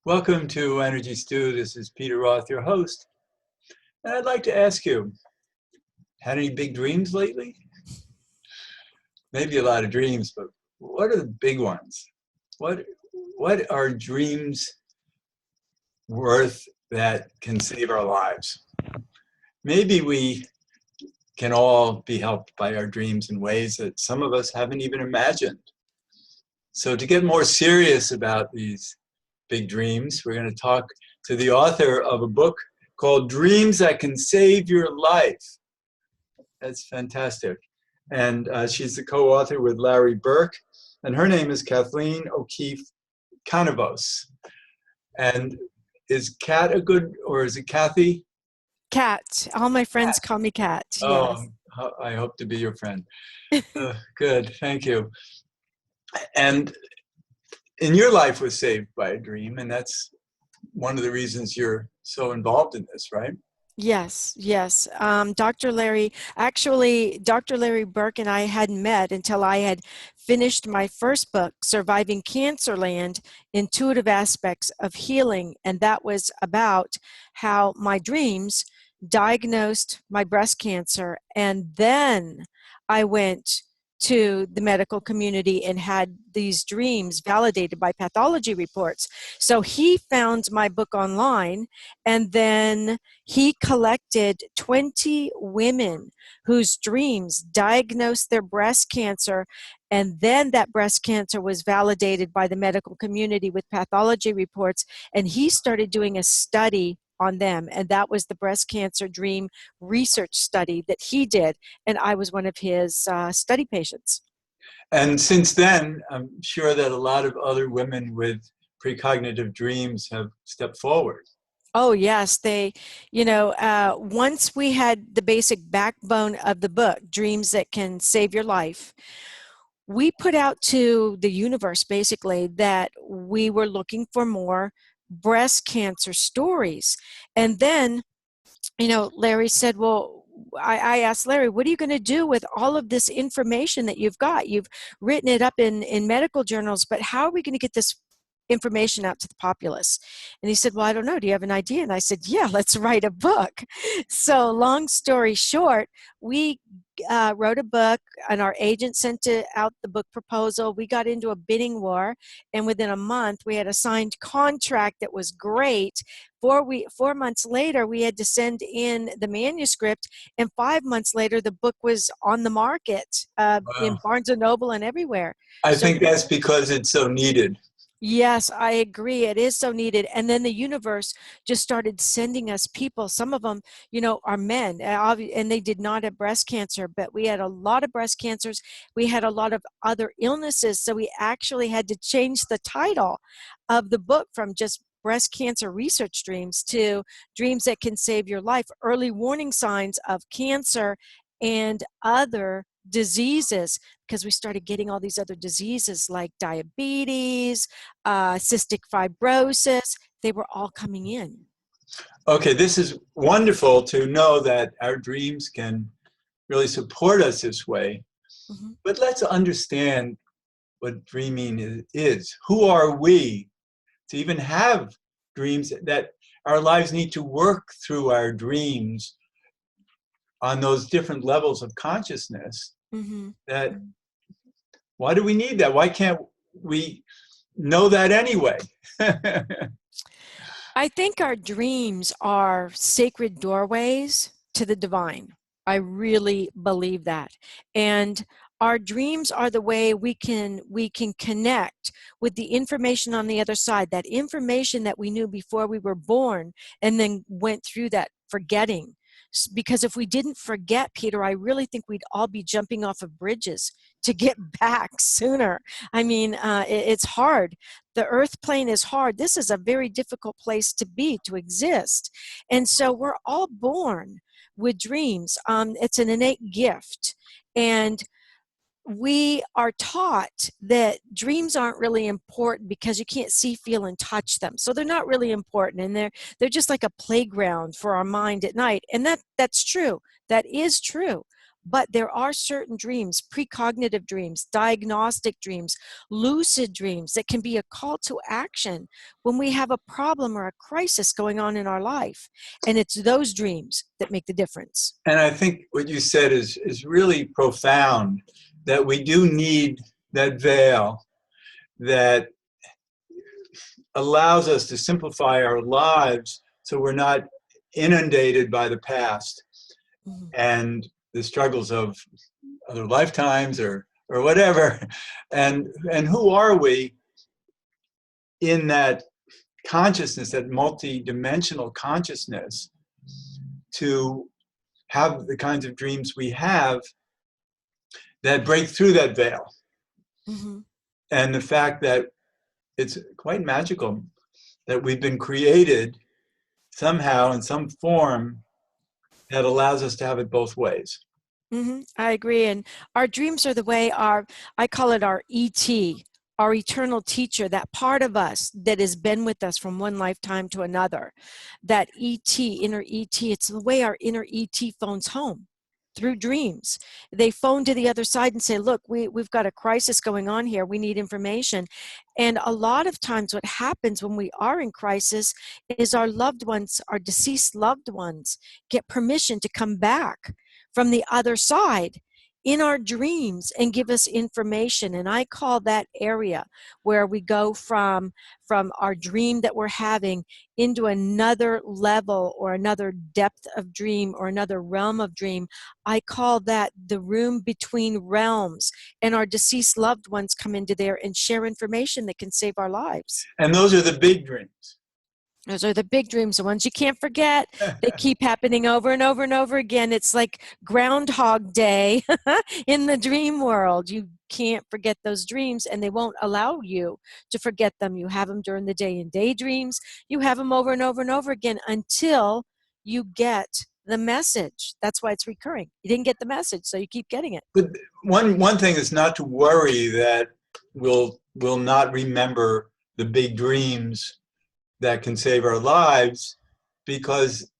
Welcome to Energy Stew. This is Peter Roth, your host. And I'd like to ask you, had any big dreams lately? Maybe a lot of dreams, but what are the big ones? What are dreams worth that can save our lives? Maybe we can all be helped by our dreams in ways that some of us haven't even imagined. So to get more serious about these big dreams, we're going to talk to the author of a book called Dreams That Can Save Your Life. That's fantastic. And she's the co-author with Larry Burk, and her name is Kathleen O'Keefe-Kanavos. And is Kat a good, or is it Kathy? Kat. All my friends call me Kat. Oh, Yes. I hope to be your friend. Good, thank you. And your life was saved by a dream, and that's one of the reasons you're so involved in this, right? Yes, yes. Dr. Larry Burk and I hadn't met until I had finished my first book, Surviving Cancerland, Intuitive Aspects of Healing. And that was about how my dreams diagnosed my breast cancer. And then I went to the medical community and had these dreams validated by pathology reports. So he found my book online, and then he collected 20 women whose dreams diagnosed their breast cancer, and then that breast cancer was validated by the medical community with pathology reports, and he started doing a study on them, and that was the breast cancer dream research study that he did, and I was one of his study patients. And since then, I'm sure that a lot of other women with precognitive dreams have stepped forward. Oh, yes. Once we had the basic backbone of the book, Dreams That Can Save Your Life, we put out to the universe basically that we were looking for more breast cancer stories. And then, Larry said, well, I asked Larry, what are you going to do with all of this information that you've got? You've written it up in medical journals, but how are we going to get this information out to the populace? And he said, well, I don't know. Do you have an idea? And I said, yeah, let's write a book. So long story short, we wrote a book, and our agent sent out the book proposal. We got into a bidding war, and within a month we had a signed contract that was great. 4 months later, we had to send in the manuscript, and 5 months later the book was on the market in Wow. Barnes and Noble and everywhere. I So think that's because it's so needed. yes, I agree. It is so needed. And then the universe just started sending us people. Some of them, are men, and they did not have breast cancer, but we had a lot of breast cancers. We had a lot of other illnesses. So we actually had to change the title of the book from just breast cancer research dreams to Dreams That Can Save Your Life, early warning signs of cancer and other diseases, because we started getting all these other diseases like diabetes, cystic fibrosis. They were all coming in. Okay, this is wonderful to know that our dreams can really support us this way. Mm-hmm. But let's understand what dreaming is. Who are we to even have dreams? That our lives need to work through our dreams on those different levels of consciousness. Mm-hmm. That why do we need that? Why can't we know that anyway? I think our dreams are sacred doorways to the divine. I really believe that. And our dreams are the way we can connect with the information on the other side, that information that we knew before we were born and then went through that forgetting. Because if we didn't forget, Peter, I really think we'd all be jumping off of bridges to get back sooner. I mean, it's hard. The earth plane is hard. This is a very difficult place to be, to exist. And so we're all born with dreams. It's an innate gift. And we are taught that dreams aren't really important because you can't see, feel, and touch them. So they're not really important, and they're just like a playground for our mind at night. And that's true. That is true. But there are certain dreams, precognitive dreams, diagnostic dreams, lucid dreams, that can be a call to action when we have a problem or a crisis going on in our life. And it's those dreams that make the difference. And I think what you said is really profound, that we do need that veil that allows us to simplify our lives so we're not inundated by the past and the struggles of other lifetimes or whatever. And who are we in that consciousness, that multi-dimensional consciousness, to have the kinds of dreams we have that break through that veil. Mm-hmm. And the fact that it's quite magical that we've been created somehow in some form that allows us to have it both ways. Mm-hmm. I agree. And our dreams are the way I call it our ET, our eternal teacher, that part of us that has been with us from one lifetime to another. That ET, inner ET, it's the way our inner ET phones home through dreams. They phone to the other side and say, look, we've got a crisis going on here. We need information. And a lot of times what happens when we are in crisis is our loved ones, our deceased loved ones, get permission to come back from the other side in our dreams and give us information. And I call that area where we go from our dream that we're having into another level or another depth of dream or another realm of dream. I call that the room between realms, and our deceased loved ones come into there and share information that can save our lives. And those are the big dreams. Those are the big dreams, the ones you can't forget. They keep happening over and over and over again. It's like Groundhog Day in the dream world. You can't forget those dreams, and they won't allow you to forget them. You have them during the day in daydreams. You have them over and over and over again until you get the message. That's why it's recurring. You didn't get the message, so you keep getting it. But one thing is not to worry that we'll not remember the big dreams that can save our lives, because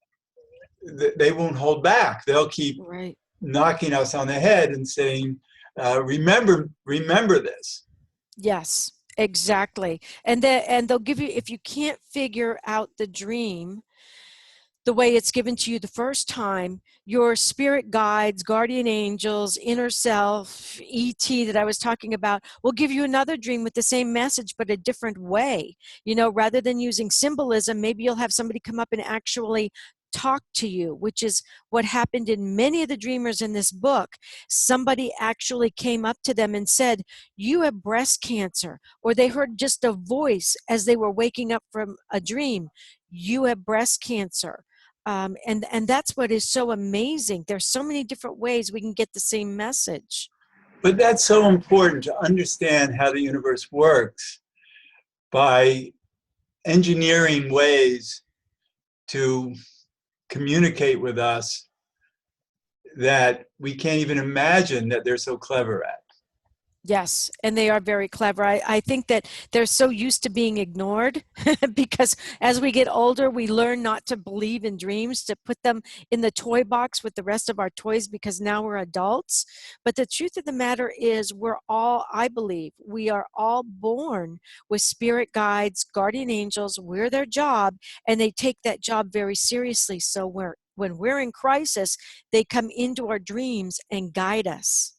they won't hold back. They'll keep knocking us on the head and saying, remember this. Yes, exactly. And they'll give you, if you can't figure out the dream the way it's given to you the first time, your spirit guides, guardian angels, inner self, ET that I was talking about, will give you another dream with the same message, but a different way. You know, rather than using symbolism, maybe you'll have somebody come up and actually talk to you, which is what happened in many of the dreamers in this book. Somebody actually came up to them and said, you have breast cancer, or they heard just a voice as they were waking up from a dream, you have breast cancer. And that's what is so amazing. There's so many different ways we can get the same message. But that's so important to understand how the universe works by engineering ways to communicate with us that we can't even imagine that they're so clever at. Yes, and they are very clever. I think that they're so used to being ignored because as we get older, we learn not to believe in dreams, to put them in the toy box with the rest of our toys because now we're adults. But the truth of the matter is we're all, I believe, we are all born with spirit guides, guardian angels. We're their job, and they take that job very seriously. So when we're in crisis, they come into our dreams and guide us.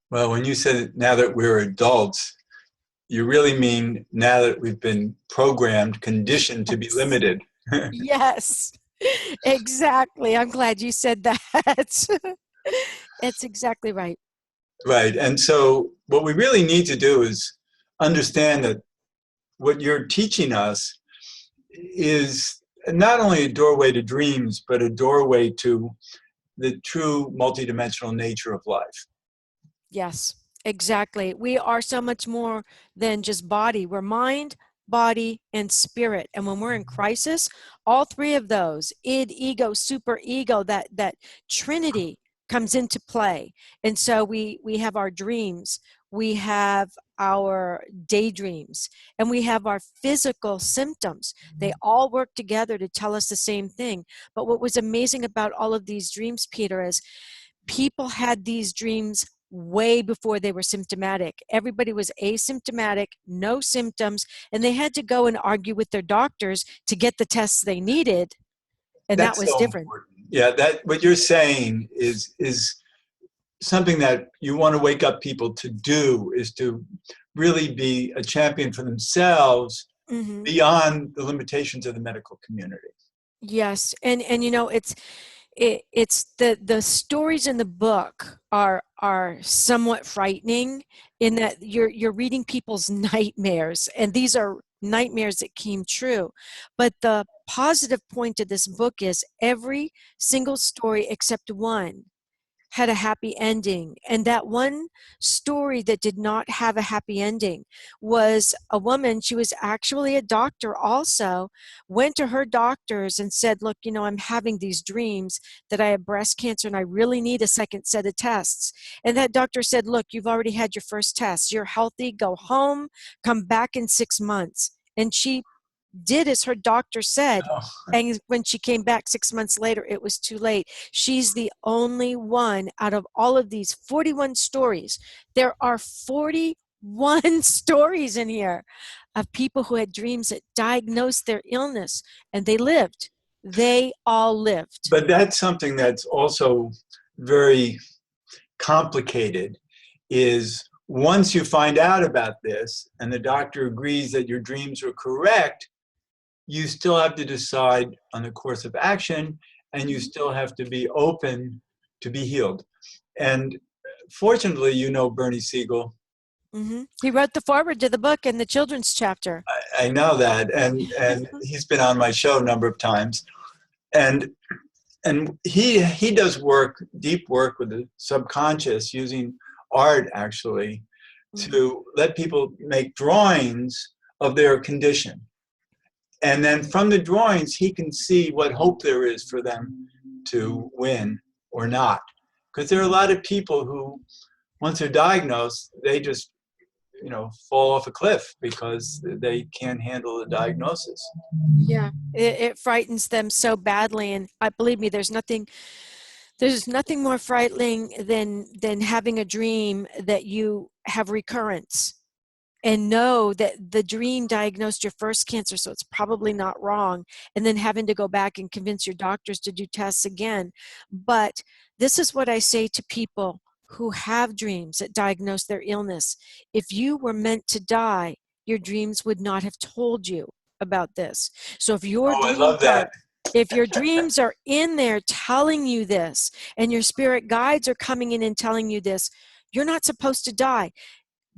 Well, when you said now that we're adults, you really mean now that we've been programmed, conditioned to be limited. Yes, exactly. I'm glad you said that. It's exactly right. Right. And so what we really need to do is understand that what you're teaching us is not only a doorway to dreams, but a doorway to the true multidimensional nature of life. Yes, exactly. We are so much more than just body. We're mind, body, and spirit. And when we're in crisis, all three of those, id, ego, super ego, that trinity comes into play. And so we have our dreams, we have our daydreams, and we have our physical symptoms. They all work together to tell us the same thing. But what was amazing about all of these dreams, Peter, is people had these dreams way before they were symptomatic. Everybody was asymptomatic, no symptoms, and they had to go and argue with their doctors to get the tests they needed, and that That's was so different. important. Yeah, that what you're saying is something that you want to wake up people to do, is to really be a champion for themselves Mm-hmm. beyond the limitations of the medical community. Yes, and you know, it's the stories in the book are somewhat frightening in that you're reading people's nightmares, and these are nightmares that came true. But the positive point of this book is every single story except one had a happy ending. And that one story that did not have a happy ending was a woman, she was actually a doctor also, went to her doctors and said, look, you know, I'm having these dreams that I have breast cancer and I really need a second set of tests. And that doctor said, look, you've already had your first test. You're healthy. Go home, come back in 6 months. And she did as her doctor said. Oh, And when she came back 6 months later, it was too late. She's the only one out of all of these 41 stories. There are 41 stories in here of people who had dreams that diagnosed their illness, and they lived. They all lived. but that's something that's also very complicated, is once you find out about this and the doctor agrees that your dreams are correct, you still have to decide on the course of action, and you still have to be open to be healed. And fortunately, you know Bernie Siegel. Mm-hmm. He wrote the foreword to the book in the children's chapter. I know that, and he's been on my show a number of times, and he does work, deep work with the subconscious, using art actually Mm-hmm. to let people make drawings of their condition. And then from the drawings, he can see what hope there is for them to win or not. Because there are a lot of people who, once they're diagnosed, they just, fall off a cliff because they can't handle the diagnosis. Yeah, it frightens them so badly, and I believe me, there's nothing more frightening than having a dream that you have recurrence and know that the dream diagnosed your first cancer, so it's probably not wrong, and then having to go back and convince your doctors to do tests again. But this is what I say to people who have dreams that diagnose their illness. If you were meant to die, your dreams would not have told you about this. So Oh, I love that. if your dreams are in there telling you this, and your spirit guides are coming in and telling you this, you're not supposed to die.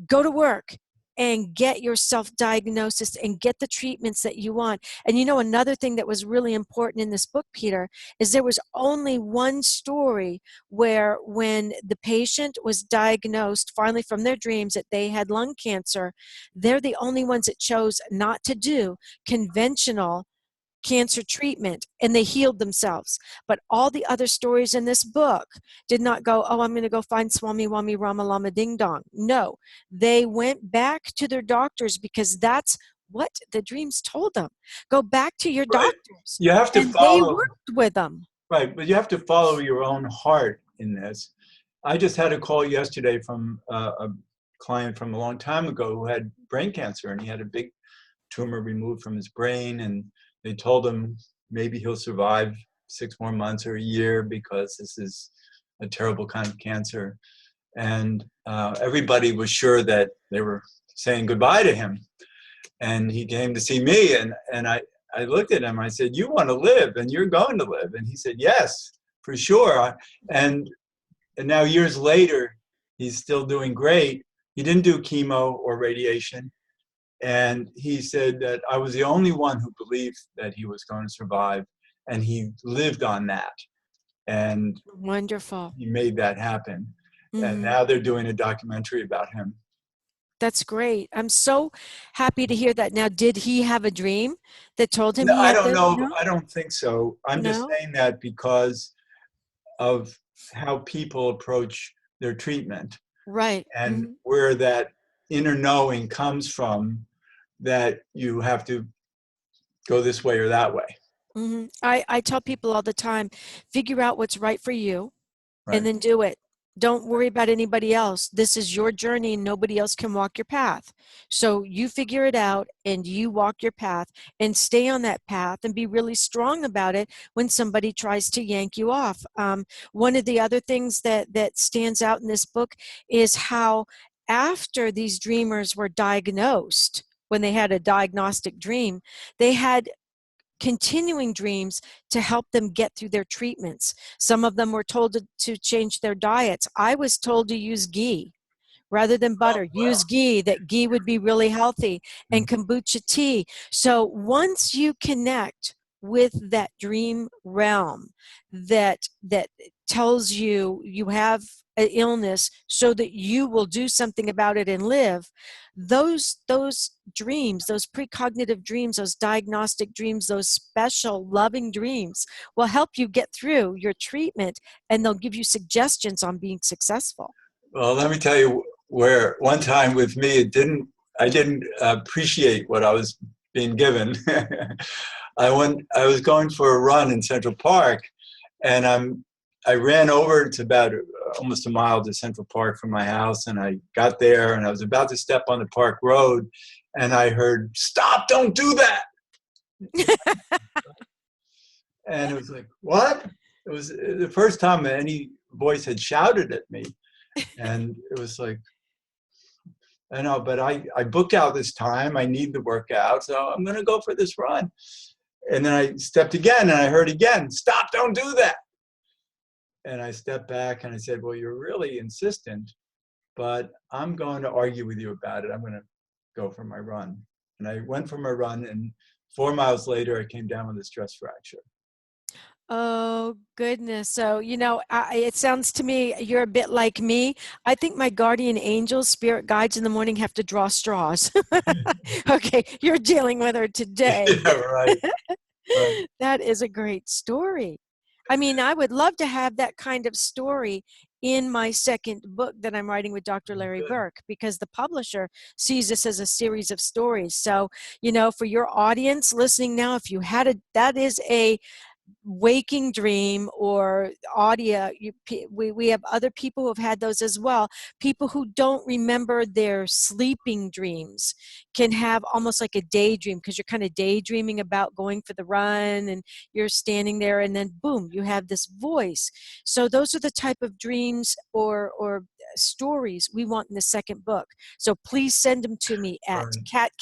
Go to work and get your self-diagnosis and get the treatments that you want. And you know, another thing that was really important in this book, Peter, is there was only one story where when the patient was diagnosed finally from their dreams that they had lung cancer, they're the only ones that chose not to do conventional cancer treatment, and they healed themselves. But all the other stories in this book did not go, oh, I'm going to go find Swami Wami Rama Lama Ding Dong. No, they went back to their doctors because that's what the dreams told them. Go back to your Right. doctors. You have to And they follow, worked with them. right, but you have to follow your own heart in this. I just had a call yesterday from a client from a long time ago who had brain cancer, and he had a big tumor removed from his brain, and they told him maybe he'll survive 6 more months or a year because this is a terrible kind of cancer. And everybody was sure that they were saying goodbye to him. And he came to see me, and I looked at him. I said, you want to live, and you're going to live. And he said, yes, for sure. And now years later, he's still doing great. He didn't do chemo or radiation. And he said that I was the only one who believed that he was going to survive. And he lived on that. And Wonderful. he made that happen. And Mm-hmm. now they're doing a documentary about him. That's great. I'm so happy to hear that. Now, did he have a dream that told him No, he I had don't the, know. no? I don't think so. I'm just No? saying that because of how people approach their treatment Right. and Mm-hmm. where that inner knowing comes from, that you have to go this way or that way. Mm-hmm. I tell people all the time, figure out what's right for you. and Right. then do it. Don't worry about anybody else. This is your journey and nobody else can walk your path. So you figure it out and you walk your path and stay on that path and be really strong about it when somebody tries to yank you off. One of the other things that stands out in this book is how after these dreamers were diagnosed, when they had a diagnostic dream, they had continuing dreams to help them get through their treatments. Some of them were told to change their diets. I was told to use ghee rather than Oh, butter. Use ghee, that ghee would be really healthy, and kombucha tea. So once you connect with that dream realm that tells you you have an illness so that you will do something about it and live, those dreams, those precognitive dreams, those diagnostic dreams, those special loving dreams will help you get through your treatment, and they'll give you suggestions on being successful. well, let me tell you where one time with me, I didn't appreciate what I was being given. I was going for a run in Central Park, and I ran over to about almost a mile to Central Park from my house, and I got there, and I was about to step on the park road, and I heard, "Stop! Don't do that!" And it was like, what? It was the first time any voice had shouted at me, and it was like, I know, but I booked out this time. I need the workout, so I'm going to go for this run. And then I stepped again, and I heard again, "Stop! Don't do that!" And I stepped back, and I said, "Well, you're really insistent, but I'm going to argue with you about it. I'm going to go for my run." And I went for my run, and 4 miles later, I came down with a stress fracture. Oh, goodness. So, it sounds to me you're a bit like me. I think my guardian angels, spirit guides in the morning have to draw straws. Okay, you're dealing with her today. Yeah, right, right. That is a great story. I mean, I would love to have that kind of story in my second book that I'm writing with Dr. Larry Good. Burk, because the publisher sees this as a series of stories. So, for your audience listening now, if you had that is a waking dream or audio, we have other people who have had those as well. People who don't remember their sleeping dreams can have almost like a daydream, because you're kind of daydreaming about going for the run and you're standing there and then boom, you have this voice. So those are the type of dreams or stories we want in the second book. So please send them to me at Right.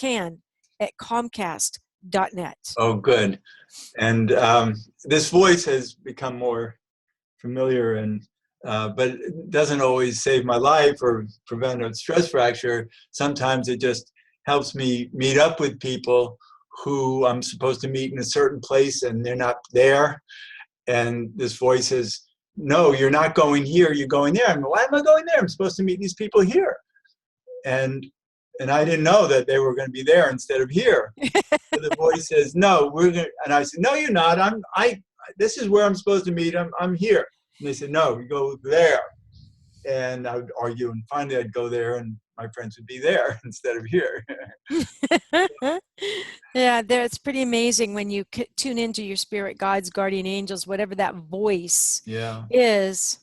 catcan@comcast.net. Oh, good. And this voice has become more familiar, and but it doesn't always save my life or prevent a stress fracture. Sometimes it just helps me meet up with people who I'm supposed to meet in a certain place and they're not there. And this voice says, "No, you're not going here, you're going there." I'm, "Why am I going there? I'm supposed to meet these people here." And I didn't know that they were going to be there instead of here. So the voice says, "No, we're going to," and I said, "No, you're not. This is where I'm supposed to meet. I'm here." And they said, "No, you go there." And I would argue, and finally I'd go there, and my friends would be there instead of here. Yeah, it's pretty amazing when you tune into your spirit guides, guardian angels, whatever that voice Yeah. is.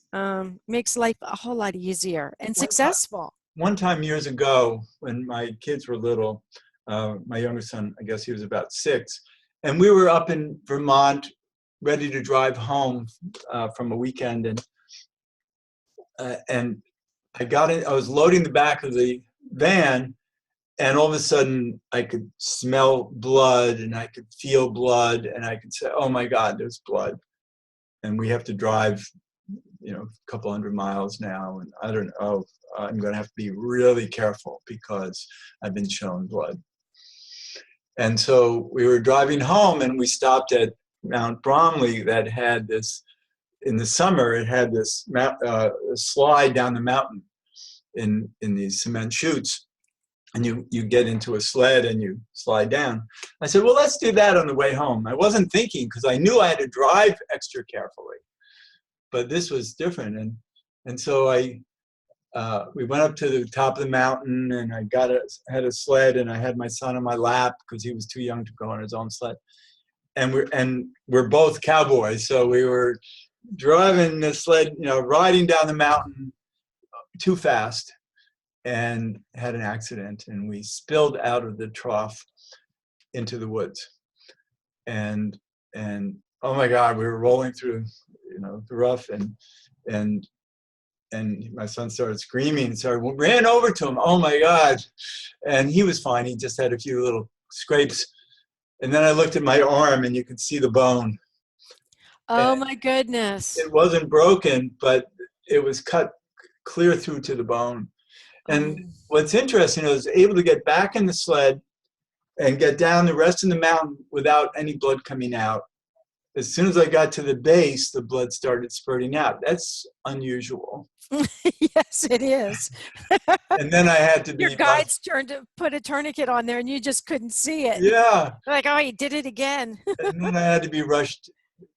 Makes life a whole lot easier and successful. One time years ago, when my kids were little, my younger son, I guess he was about 6, and we were up in Vermont, ready to drive home from a weekend, and I got in. I was loading the back of the van, and all of a sudden I could smell blood, and I could feel blood, and I could say, "Oh my God, there's blood," and we have to drive, a couple hundred miles now, and I don't know. I'm going to have to be really careful because I've been shown blood. And so we were driving home, and we stopped at Mount Bromley that had this, in the summer, it had this slide down the mountain in these cement chutes. And you get into a sled and you slide down. I said, "Well, let's do that on the way home." I wasn't thinking, because I knew I had to drive extra carefully. But this was different. And so we went up to the top of the mountain, and I had a sled, and I had my son on my lap because he was too young to go on his own sled. And we're both cowboys, so we were driving the sled, riding down the mountain too fast and had an accident, and we spilled out of the trough into the woods. And oh my God, we were rolling through, the rough, and my son started screaming, ran over to him. Oh my God. And he was fine. He just had a few little scrapes. And then I looked at my arm and you could see the bone. Oh And my goodness. it wasn't broken, but it was cut clear through to the bone. And what's interesting is I was able to get back in the sled and get down the rest of the mountain without any blood coming out. As soon as I got to the base, the blood started spurting out. That's unusual. Yes, it is. And then I had to be Your guides turned to put a tourniquet on there and you just couldn't see it. Yeah. Like, oh, you did it again. And then I had to be rushed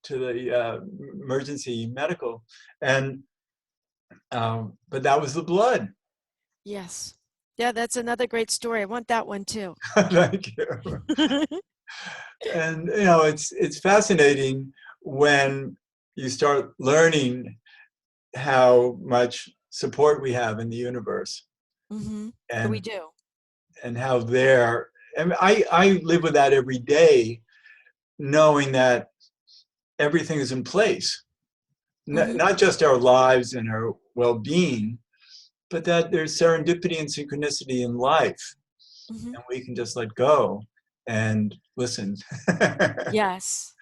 to the emergency medical. And but that was the blood. Yes. Yeah, that's another great story. I want that one too. Thank you. And it's fascinating when you start learning how much support we have in the universe. Mm-hmm. And we do. And how I live with that every day, knowing that everything is in place. Mm-hmm. Not just our lives and our well-being, but that there's serendipity and synchronicity in life. Mm-hmm. And we can just let go and listen. Yes,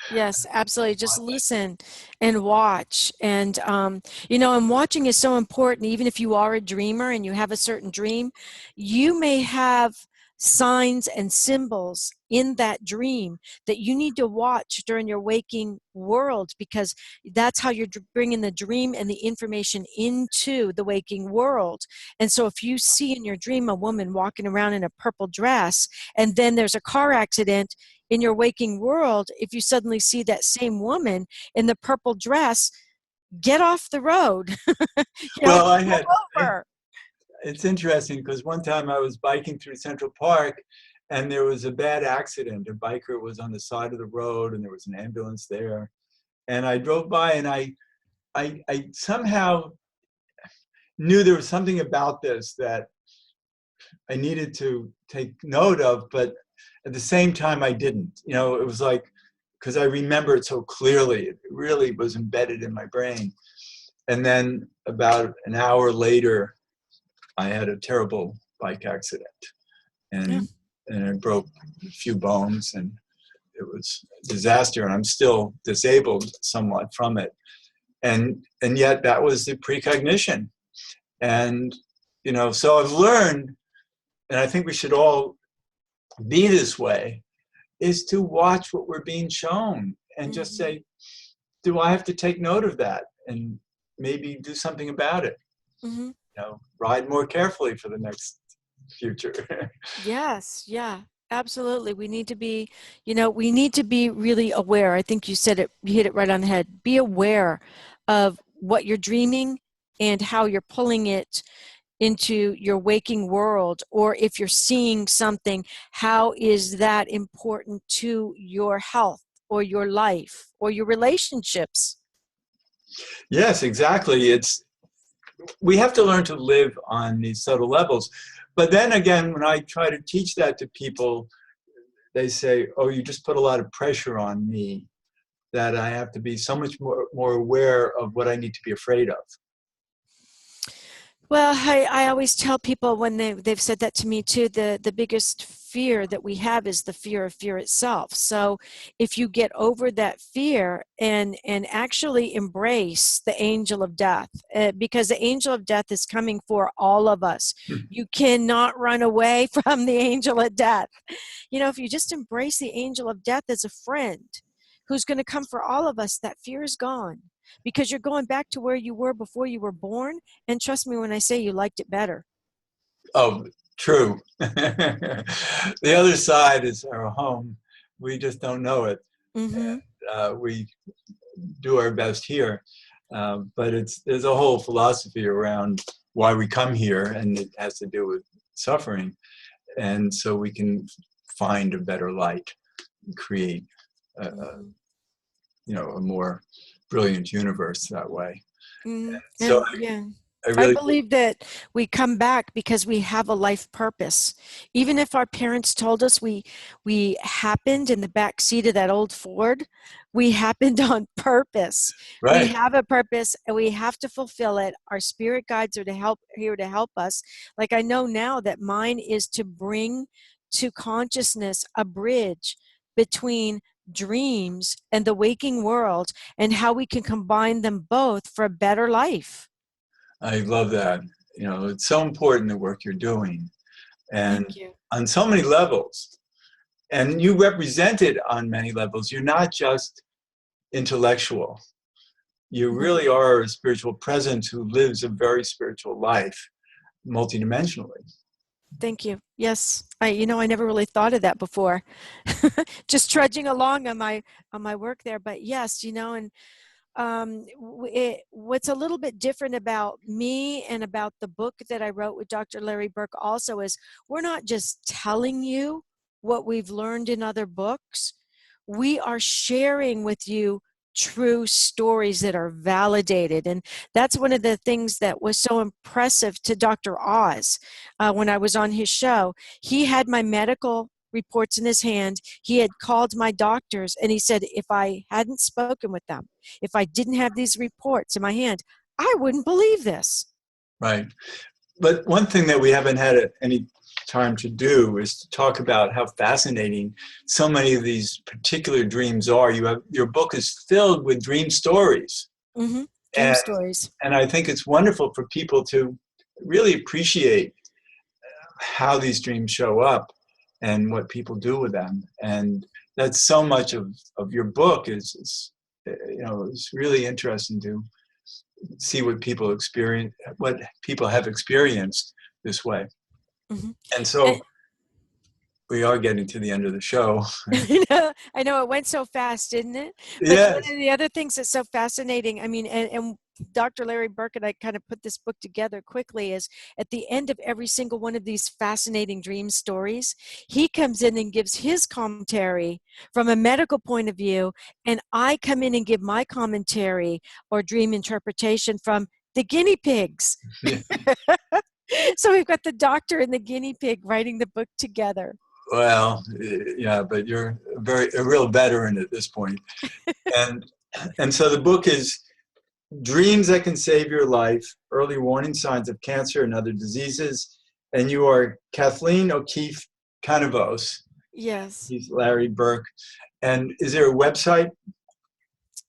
absolutely. Just listen and watch. And, and watching is so important. Even if you are a dreamer and you have a certain dream, you may have signs and symbols in that dream that you need to watch during your waking world, because that's how you're bringing the dream and the information into the waking world. And so if you see in your dream a woman walking around in a purple dress, and then there's a car accident in your waking world, if you suddenly see that same woman in the purple dress, get off the road. Well, pull over. It's interesting because one time I was biking through Central Park and there was a bad accident. A biker was on the side of the road and there was an ambulance there. And I drove by and I somehow knew there was something about this that I needed to take note of, but at the same time I didn't. It was like, because I remember it so clearly, it really was embedded in my brain. And then about an hour later, I had a terrible bike accident, and I broke a few bones, and it was a disaster. And I'm still disabled somewhat from it, and yet that was the precognition. And so I've learned, and I think we should all be this way, is to watch what we're being shown and just say, do I have to take note of that and maybe do something about it? Mm-hmm. Ride more carefully for the next future. Yes, yeah, absolutely. We need to be, we need to be really aware. I think you said it, you hit it right on the head. Be aware of what you're dreaming and how you're pulling it into your waking world. Or if you're seeing something, how is that important to your health or your life or your relationships? Yes, exactly. We have to learn to live on these subtle levels. But then again, when I try to teach that to people, they say, oh, you just put a lot of pressure on me, that I have to be so much more aware of what I need to be afraid of. Well, I always tell people when they've said that to me too, the biggest fear that we have is the fear of fear itself. So if you get over that fear and actually embrace the angel of death, because the angel of death is coming for all of us. You cannot run away from the angel of death. If you just embrace the angel of death as a friend who's going to come for all of us, that fear is gone. Because you're going back to where you were before you were born. And trust me when I say you liked it better. Oh, true. The other side is our home. We just don't know it. Mm-hmm. And, we do our best here. But there's a whole philosophy around why we come here, and it has to do with suffering. And so we can find a better light, create a more brilliant universe that way. So And yeah, I I really, believe that we come back because we have a life purpose. Even if our parents told us we happened in the back seat of that old Ford, we happened on purpose. We right. have a purpose and we have to fulfill it. Our spirit guides are to help here to help us. Like I know now that mine is to bring to consciousness a bridge between dreams and the waking world and how we can combine them both for a better life. I love that. You know, it's so important the work you're doing, and Thank you. on so many levels. And you represent it on many levels. You're not just intellectual. You Mhm. really are a spiritual presence who lives a very spiritual life, multidimensionally. Thank you. Yes. I never really thought of that before. Just trudging along on my work there, but yes, and what's a little bit different about me and about the book that I wrote with Dr. Larry Burk also is we're not just telling you what we've learned in other books. We are sharing with you true stories that are validated. And that's one of the things that was so impressive to Dr. Oz when I was on his show. He had my medical reports in his hand. He had called my doctors and he said, if I hadn't spoken with them, if I didn't have these reports in my hand, I wouldn't believe this. Right. But one thing that we haven't had any time to do is to talk about how fascinating so many of these particular dreams are. Your book is filled with dream stories. Mm-hmm. Dream And, stories. and I think it's wonderful for people to really appreciate how these dreams show up and what people do with them. And that's so much of your book is it's really interesting to see what people experience, what people have experienced this way. Mm-hmm. And so we are getting to the end of the show. I know it went so fast, didn't it? But one Yes, of the other things that's so fascinating, and Dr. Larry Burk and I kind of put this book together quickly is at the end of every single one of these fascinating dream stories, he comes in and gives his commentary from a medical point of view, and I come in and give my commentary or dream interpretation from the guinea pigs. yeah. So we've got the doctor and the guinea pig writing the book together. Well, yeah, but you're a real veteran at this point. And and so the book is Dreams That Can Save Your Life, Early Warning Signs of Cancer and Other Diseases. And you are Kathleen O'Keefe-Kanavos. Yes. He's Larry Burk. And is there a website?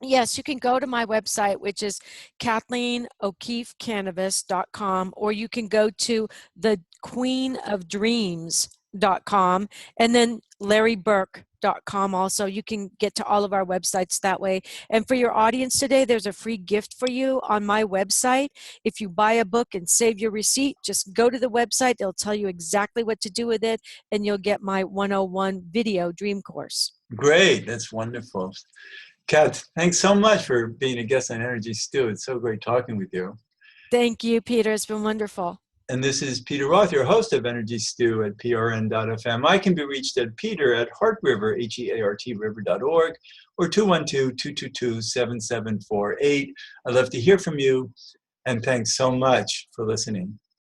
Yes, you can go to my website, which is KathleenO'Keefe-Kanavos.com, or you can go to thequeenofdreams.com and then LarryBurk.com. Also, you can get to all of our websites that way. And for your audience today, there's a free gift for you on my website. If you buy a book and save your receipt, just go to the website. It'll tell you exactly what to do with it, and you'll get my 101 video dream course. Great, that's wonderful. Kat, thanks so much for being a guest on Energy Stew. It's so great talking with you. Thank you, Peter. It's been wonderful. And this is Peter Roth, your host of Energy Stew at prn.fm. I can be reached at peter@heartriver, HEART river.org, or 212-222-7748. I'd love to hear from you, and thanks so much for listening.